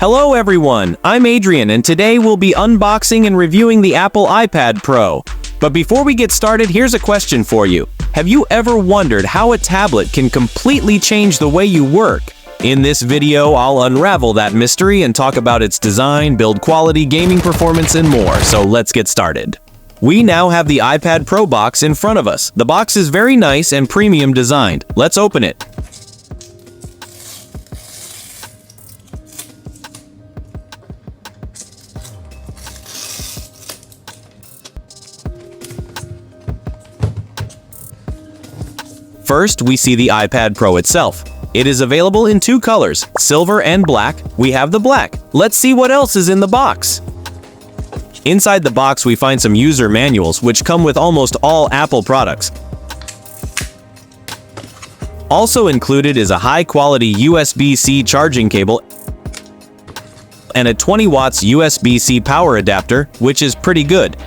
Hello everyone, I'm Adrian and today we'll be unboxing and reviewing the Apple iPad Pro. But before we get started, here's a question for you. Have you ever wondered how a tablet can completely change the way you work? In this video, I'll unravel that mystery and talk about its design, build quality, gaming performance, and more, so let's get started. We now have the iPad Pro box in front of us. The box is very nice and premium designed. Let's open it. First, we see the iPad Pro itself. It is available in two colors, silver and black. We have the black. Let's see what else is in the box. Inside the box, we find some user manuals, which come with almost all Apple products. Also included is a high-quality USB-C charging cable and a 20 watts USB-C power adapter, which is pretty good.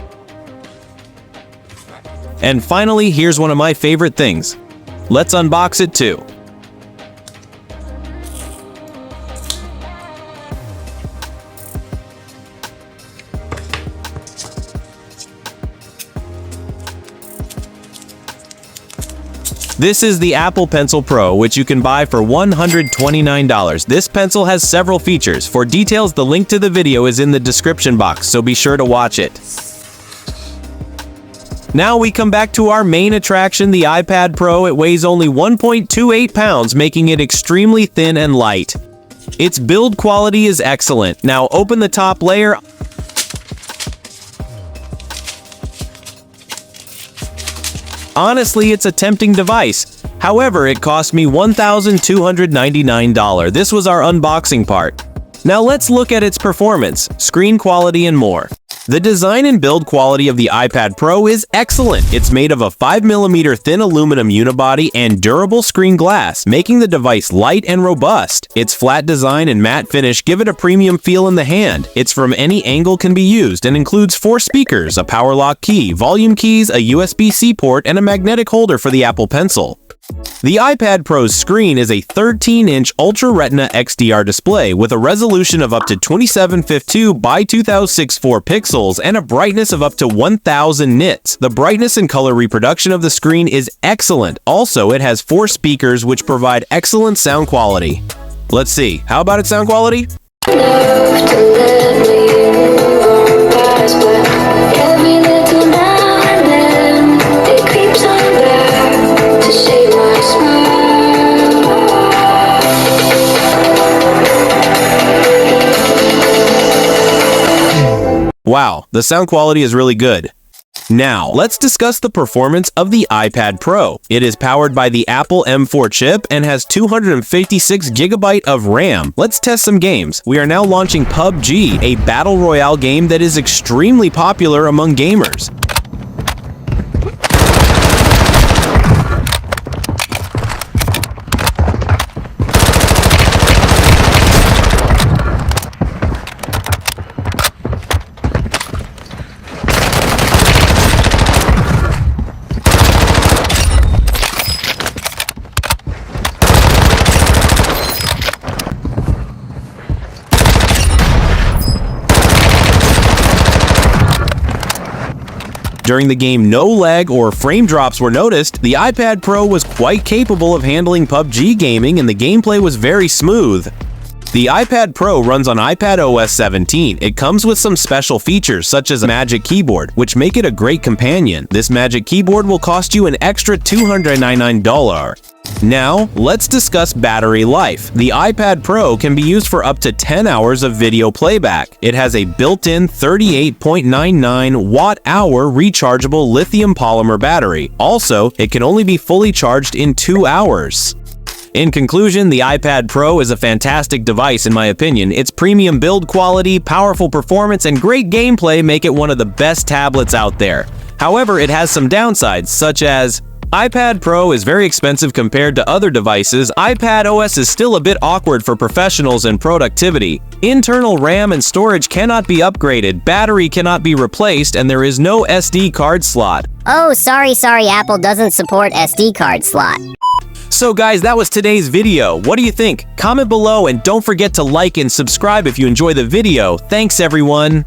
And finally, here's one of my favorite things. Let's unbox it too. This is the Apple Pencil Pro, which you can buy for $129. This pencil has several features. For details, the link to the video is in the description box, so be sure to watch it. Now we come back to our main attraction, the iPad Pro. It weighs only 1.28 pounds, making it extremely thin and light. Its build quality is excellent. Now open the top layer. Honestly, it's a tempting device. However, it cost me $1,299. This was our unboxing part. Now let's look at its performance, screen quality, and more. The design and build quality of the iPad Pro is excellent. It's made of a 5mm thin aluminum unibody and durable screen glass, making the device light and robust. Its flat design and matte finish give it a premium feel in the hand. It's from any angle can be used and includes 4 speakers, a power lock key, volume keys, a USB-C port, and a magnetic holder for the Apple Pencil. The iPad Pro's screen is a 13-inch Ultra Retina XDR display with a resolution of up to 2752 by 2064 pixels and a brightness of up to 1000 nits. The brightness and color reproduction of the screen is excellent. Also, it has 4 speakers which provide excellent sound quality. Let's see, how about its sound quality? Wow, the sound quality is really good. Now, let's discuss the performance of the iPad Pro. It is powered by the Apple M4 chip and has 256GB of RAM. Let's test some games. We are now launching PUBG, a battle royale game that is extremely popular among gamers. During the game, no lag or frame drops were noticed. The iPad Pro was quite capable of handling PUBG gaming and the gameplay was very smooth. The iPad Pro runs on iPadOS 17. It comes with some special features such as a Magic Keyboard, which make it a great companion. This Magic Keyboard will cost you an extra $299. Now, let's discuss battery life. The iPad Pro can be used for up to 10 hours of video playback. It has a built-in 38.99 watt-hour rechargeable lithium polymer battery. Also, it can only be fully charged in 2 hours. In conclusion, the iPad Pro is a fantastic device in my opinion. Its premium build quality, powerful performance, and great gameplay make it one of the best tablets out there. However, it has some downsides, such as iPad Pro is very expensive compared to other devices. iPad OS is still a bit awkward for professionals and productivity. Internal RAM and storage cannot be upgraded, battery cannot be replaced, and there is no SD card slot. Oh, sorry, Apple doesn't support SD card slot. So guys, that was today's video. What do you think? Comment below and don't forget to like and subscribe if you enjoy the video. Thanks everyone!